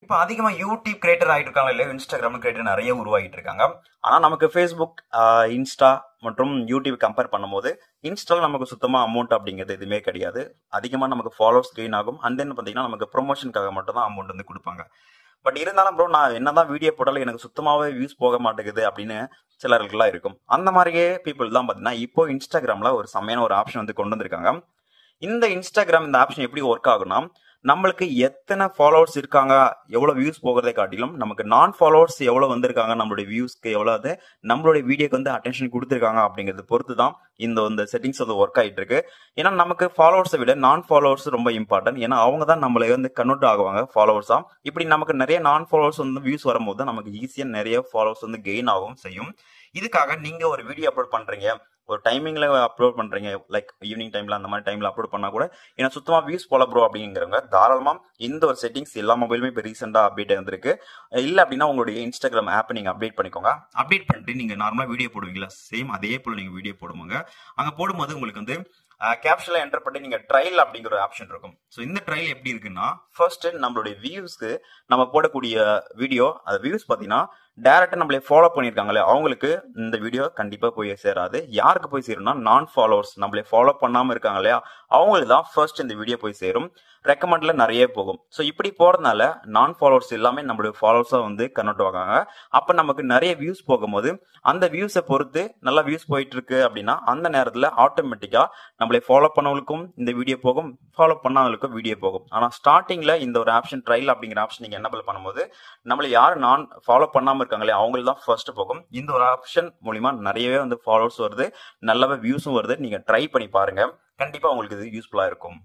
இப்போ அதிகமா YouTube creator ஆகிட்டு இருக்காங்க இல்லையா, இன்ஸ்டாகிராம் கிரியேட்டர் நிறைய உருவாகிட்டு இருக்காங்க. ஆனா நமக்கு ஃபேஸ்புக், இன்ஸ்டா மற்றும் யூடியூப் கம்பேர் பண்ணும்போது இன்ஸ்டால நமக்கு சுத்தமா அமௌண்ட் அப்படிங்கிறது எதுவுமே கிடையாது. அதிகமா நமக்கு ஃபாலோவர்ஸ் கெயின் ஆகும். அண்ட் தென் பார்த்தீங்கன்னா நமக்கு ப்ரொமோஷனுக்காக மட்டும் தான் அமௌண்ட் வந்து கொடுப்பாங்க. பட் இருந்தாலும் ப்ரோ, நான் என்னதான் வீடியோ போட்டாலும் எனக்கு சுத்தமாவே வியூஸ் போக மாட்டேங்குது அப்படின்னு சிலருக்குலாம் இருக்கும். அந்த மாதிரியே பீப்புள் தான் பார்த்தீங்கன்னா இப்போ இன்ஸ்டாகிராம்ல ஒரு செம்மையான ஒரு ஆப்ஷன் வந்து கொண்டு வந்திருக்காங்க. இந்த இன்ஸ்டாகிராம் இந்த ஆப்ஷன் எப்படி ஒர்க் ஆகும்னா, நம்மளுக்கு எத்தனை ஃபாலோவர்ஸ் இருக்காங்க, எவ்வளவு வியூஸ் போகிறதை காட்டிலும் நமக்கு நான் ஃபாலோவர்ஸ் எவ்வளவு வந்திருக்காங்க, நம்மளுடைய வியூஸ்க்கு எவ்வளவு நம்மளுடைய வீடியோக்கு வந்து அட்டென்ஷன் கொடுத்துருக்காங்க அப்படிங்கிறது பொறுத்து தான் இந்த செட்டிங்ஸ் வந்து ஒர்க் ஆகிட்டு இருக்கு. ஏன்னா நமக்கு ஃபாலோவர்ஸை விட நான் ஃபாலோவர்ஸ் ரொம்ப இம்பார்ட்டன்ட். ஏன்னா அவங்க தான் நம்மளை வந்து கன்வெர்ட் ஆகுவாங்க ஃபாலோவர்ஸா. இப்படி நமக்கு நிறைய நான் ஃபாலோவர்ஸ் வந்து வியூஸ் வரும்போது தான் நமக்கு ஈஸியாக நிறைய ஃபாலோவர்ஸ் வந்து கெயின் ஆகும் செய்யும். இதுக்காக நீங்க ஒரு வீடியோ அப்லோட் பண்றீங்க, ஒரு டைமிங்ல அப்லோட் பண்றீங்க, லைக் ஈவினிங் டைம்ல அந்த மாதிரி டைம்ல அப்லோட் பண்ணா கூட ஏன்னா சுத்தமா வியூஸ் போல ப்ரோ அப்படிங்கிறவங்க தாராளமா இந்த ஒரு செட்டிங்ஸ் எல்லா மொபைலுமே இப்போ ரீசெண்டா அப்டேட் வந்திருக்கு. இல்ல அப்படின்னா உங்களுடைய இன்ஸ்டாகிராம் ஆப் நீங்க அப்டேட் பண்ணிக்கோங்க. அப்டேட் பண்ணிட்டு நீங்க நார்மலா வீடியோ போடுவீங்களா, சேம் அதே போல நீங்க வீடியோ போடுவாங்க. அங்க போடும்போது உங்களுக்கு வந்து கேப்ஷன்ல என்டர் பண்ணி நீங்க ட்ரையல் அப்படிங்கிற ஒரு ஆப்ஷன் இருக்கும். ஸோ இந்த ட்ரையல் எப்படி இருக்குன்னா, ஃபர்ஸ்ட் நம்மளுடைய வியூஸ்க்கு நம்ம போடக்கூடிய வீடியோ, அது வியூஸ் பார்த்தீங்கன்னா டேரக்டா நம்மளே ஃபாலோ பண்ணியிருக்காங்களே அவங்களுக்கு இந்த வீடியோ கண்டிப்பா போய் சேராது. யாருக்கு போய் சேரும்னா, நான் ஃபாலோவர்ஸ் நம்மளே ஃபாலோ பண்ணாம இருக்காங்க இல்லையா, அவங்களுக்கு தான் ஃபர்ஸ்ட் இந்த வீடியோ போய் சேரும். ரெக்கமெண்ட்ல நிறைய போகும். ஸோ இப்படி போறதுனால நான் ஃபாலோவர்ஸ் எல்லாமே நம்மளுடைய ஃபாலோவர்ஸா வந்து கன்வெர்ட் ஆகாங்க. அப்ப நமக்கு நிறைய வியூஸ் போகும்போது அந்த வியூஸை பொறுத்து நல்லா வியூஸ் போயிட்டு இருக்கு அப்படின்னா அந்த நேரத்துல ஆட்டோமேட்டிக்கா நம்மளை ஃபாலோ பண்ணவங்களுக்கும் இந்த வீடியோ போகும், ஃபாலோ பண்ணவங்களுக்கும் வீடியோ போகும். ஆனா ஸ்டார்டிங்ல இந்த ஒரு ஆப்ஷன் ட்ரையல் அப்படிங்கிற ஆப்ஷன் நீங்க என்னபிள் பண்ணும்போது நம்மளை யாரு நான் ஃபாலோ பண்ணாம இருக்காங்களே அவங்களுக்கு தான் ஃபர்ஸ்ட் போகும். இந்த ஒரு ஆப்ஷன் மூலியமா நிறையவே வந்து ஃபாலோவர்ஸ் வருது, நல்லாவே வியூஸும் வருது. நீங்க ட்ரை பண்ணி பாருங்க, கண்டிப்பா உங்களுக்கு இது யூஸ்ஃபுல்லா இருக்கும்.